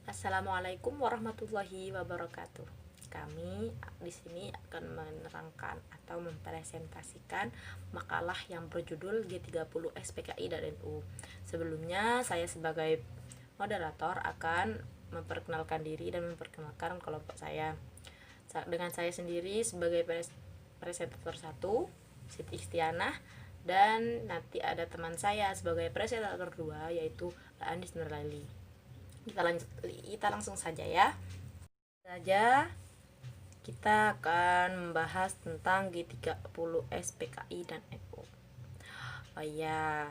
Assalamualaikum warahmatullahi wabarakatuh. Kami di sini akan menerangkan atau mempresentasikan makalah yang berjudul G30 SPKI dan NU. Sebelumnya, saya sebagai moderator akan memperkenalkan diri dan memperkenalkan kelompok saya. Dengan saya sendiri sebagai presentator 1, Siti Istianah, dan nanti ada teman saya sebagai presentator 2 yaitu Andis Nurlaili. Kita langsung saja ya. Kita akan membahas tentang G30 SPKI dan NU. Oh ya,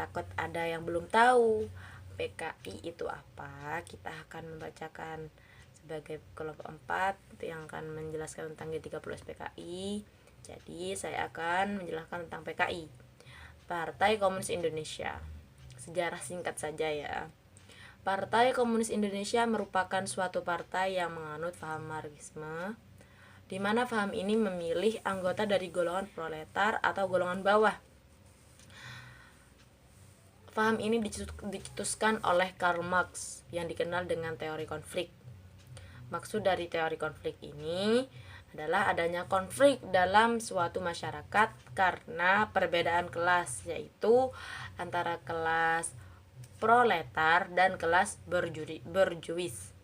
takut ada yang belum tahu PKI itu apa. Kita akan membacakan sebagai kelompok 4 yang akan menjelaskan tentang G30 SPKI. Jadi saya akan menjelaskan tentang PKI, Partai Komunis Indonesia. Sejarah singkat saja ya. Partai Komunis Indonesia merupakan suatu partai yang menganut paham Marxisme, di mana paham ini memilih anggota dari golongan proletar atau golongan bawah. Paham ini dicetuskan oleh Karl Marx yang dikenal dengan teori konflik. Maksud dari teori konflik ini adalah adanya konflik dalam suatu masyarakat karena perbedaan kelas, yaitu antara kelas proletar dan kelas berjuis.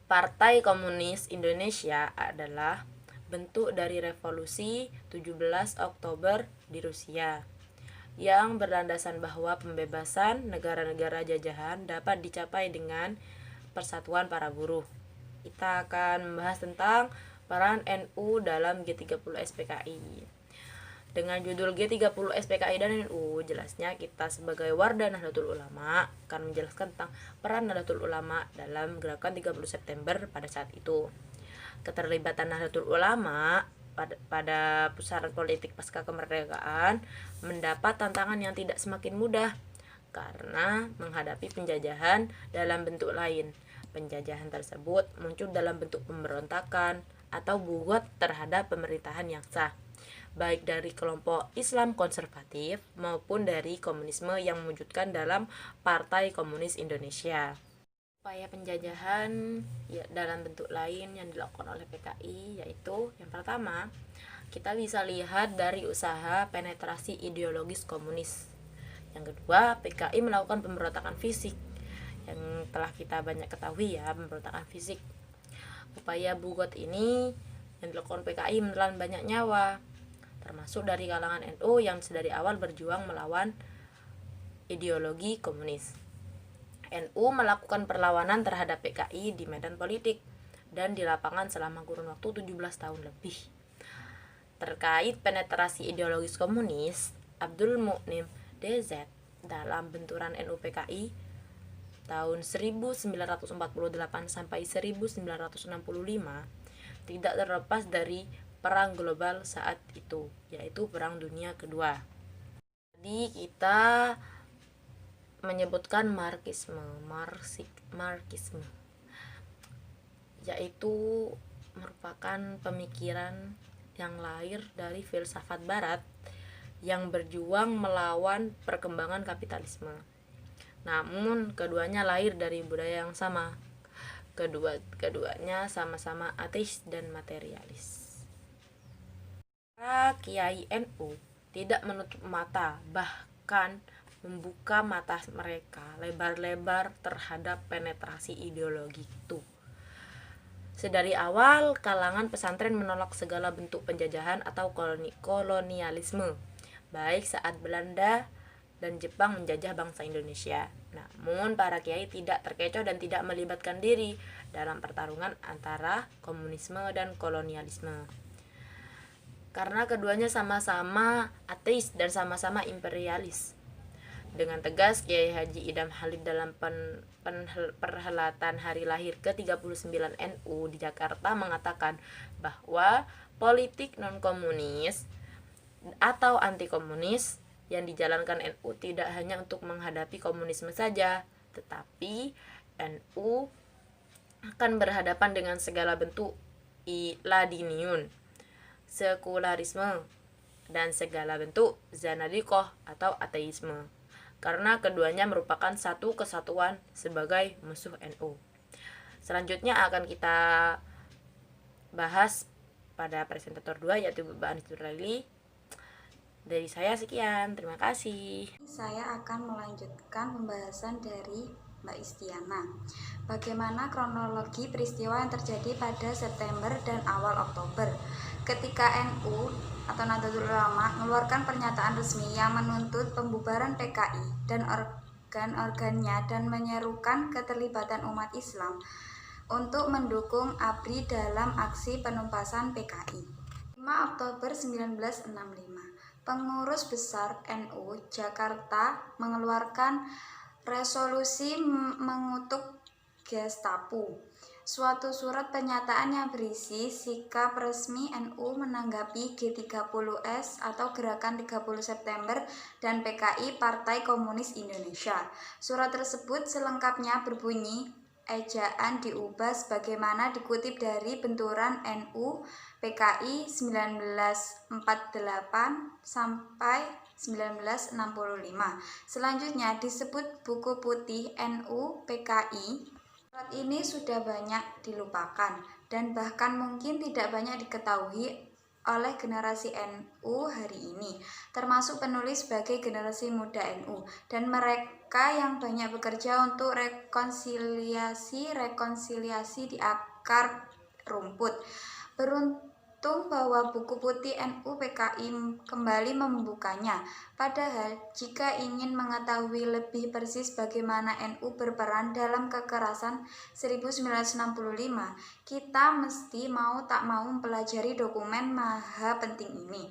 Partai Komunis Indonesia adalah bentuk dari revolusi 17 Oktober di Rusia yang berlandasan bahwa pembebasan negara-negara jajahan dapat dicapai dengan persatuan para buruh. Kita akan membahas tentang peran NU dalam G30 SPKI. Dengan judul G30 SPKI dan NU, jelasnya kita sebagai Warda Nahdlatul Ulama akan menjelaskan tentang peran Nahdlatul Ulama dalam gerakan 30 September pada saat itu. Keterlibatan Nahdlatul Ulama pada pusaran politik pasca kemerdekaan mendapat tantangan yang tidak semakin mudah karena menghadapi penjajahan dalam bentuk lain. Penjajahan tersebut muncul dalam bentuk pemberontakan atau bugot terhadap pemerintahan yang sah, baik dari kelompok Islam konservatif maupun dari komunisme yang mewujudkan dalam Partai Komunis Indonesia. Upaya penjajahan dalam bentuk lain yang dilakukan oleh PKI yaitu yang pertama, kita bisa lihat dari usaha penetrasi ideologis komunis. Yang kedua, PKI melakukan pemberontakan fisik yang telah kita banyak ketahui ya, pemberontakan fisik. Upaya bugot ini yang dilakukan PKI menelan banyak nyawa, termasuk dari kalangan NU yang sedari awal berjuang melawan ideologi komunis. NU melakukan perlawanan terhadap PKI di medan politik dan di lapangan selama kurun waktu 17 tahun lebih. Terkait penetrasi ideologis komunis, Abdul Mu'nim DZ dalam benturan NU PKI tahun 1948 sampai 1965 tidak terlepas dari perang global saat itu, yaitu Perang Dunia Kedua. Jadi kita menyebutkan Marxisme, yaitu merupakan pemikiran yang lahir dari filsafat barat yang berjuang melawan perkembangan kapitalisme. Namun keduanya lahir dari budaya yang sama. Keduanya sama-sama ateis dan materialis. Para kiai NU tidak menutup mata, bahkan membuka mata mereka lebar-lebar terhadap penetrasi ideologi itu. Sedari awal, kalangan pesantren menolak segala bentuk penjajahan atau kolonialisme, baik saat Belanda dan Jepang menjajah bangsa Indonesia. Namun, para kiai tidak terkecoh dan tidak melibatkan diri dalam pertarungan antara komunisme dan kolonialisme. Karena keduanya sama-sama ateis dan sama-sama imperialis. Dengan tegas, Kiai Haji Idham Halid dalam perhelatan hari lahir ke-39 NU di Jakarta mengatakan bahwa politik non-komunis atau anti-komunis yang dijalankan NU tidak hanya untuk menghadapi komunisme saja, tetapi NU akan berhadapan dengan segala bentuk ladiniun, sekularisme, dan segala bentuk zanadikoh atau ateisme. karena keduanya merupakan satu kesatuan sebagai musuh NU. Selanjutnya akan kita bahas pada presentator 2 yaitu Mbak Anis Nurlaili. Dari saya sekian, terima kasih. Saya akan melanjutkan pembahasan dari Mbak Istiana. Bagaimana kronologi peristiwa yang terjadi pada September dan awal Oktober ketika NU atau Nahdlatul Ulama mengeluarkan pernyataan resmi yang menuntut pembubaran PKI dan organ-organnya dan menyerukan keterlibatan umat Islam untuk mendukung ABRI dalam aksi penumpasan PKI. 5 Oktober 1965, pengurus besar NU Jakarta mengeluarkan resolusi mengutuk Gestapo, suatu surat pernyataan yang berisi sikap resmi NU menanggapi G30S atau Gerakan 30 September dan PKI Partai Komunis Indonesia. Surat tersebut selengkapnya berbunyi, ejaan diubah sebagaimana dikutip dari benturan NU PKI 1948 sampai 1965. Selanjutnya disebut buku putih NU PKI. Surat ini sudah banyak dilupakan dan bahkan mungkin tidak banyak diketahui oleh generasi NU hari ini, termasuk penulis sebagai generasi muda NU dan mereka yang banyak bekerja untuk rekonsiliasi di akar rumput. Beruntung bahwa buku putih NU PKI kembali membukanya. Padahal jika ingin mengetahui lebih persis bagaimana NU berperan dalam kekerasan 1965, kita mesti mau tak mau mempelajari dokumen maha penting ini.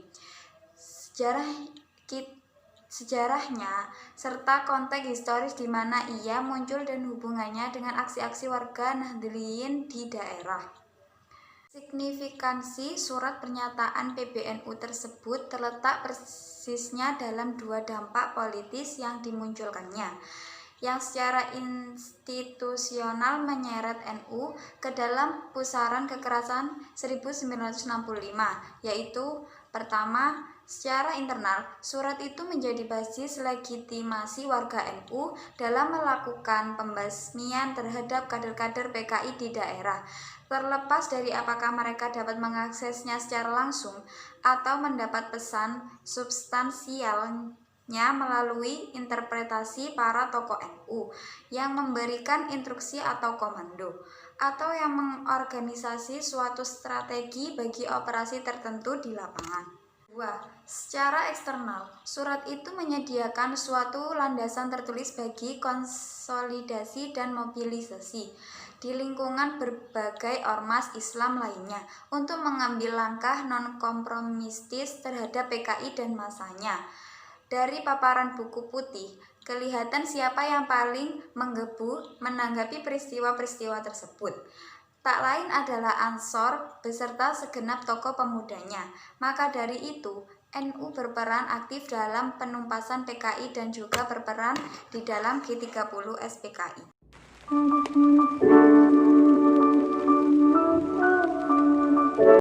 Sejarahnya serta konteks historis di mana ia muncul dan hubungannya dengan aksi-aksi warga Nahdliyin di daerah. Signifikansi surat pernyataan PBNU tersebut terletak persisnya dalam dua dampak politis yang dimunculkannya, yang secara institusional menyeret NU ke dalam pusaran kekerasan 1965, yaitu pertama, secara internal, surat itu menjadi basis legitimasi warga NU dalam melakukan pembasmian terhadap kader-kader PKI di daerah, terlepas dari apakah mereka dapat mengaksesnya secara langsung atau mendapat pesan substansialnya melalui interpretasi para tokoh NU yang memberikan instruksi atau komando, atau yang mengorganisasi suatu strategi bagi operasi tertentu di lapangan. 2. Secara eksternal, surat itu menyediakan suatu landasan tertulis bagi konsolidasi dan mobilisasi di lingkungan berbagai ormas Islam lainnya untuk mengambil langkah non-kompromistis terhadap PKI dan masanya. Dari paparan buku putih, kelihatan siapa yang paling menggebu menanggapi peristiwa-peristiwa tersebut. Tak lain adalah Ansor beserta segenap tokoh pemudanya. Maka dari itu, NU berperan aktif dalam penumpasan PKI dan juga berperan di dalam G30 SPKI.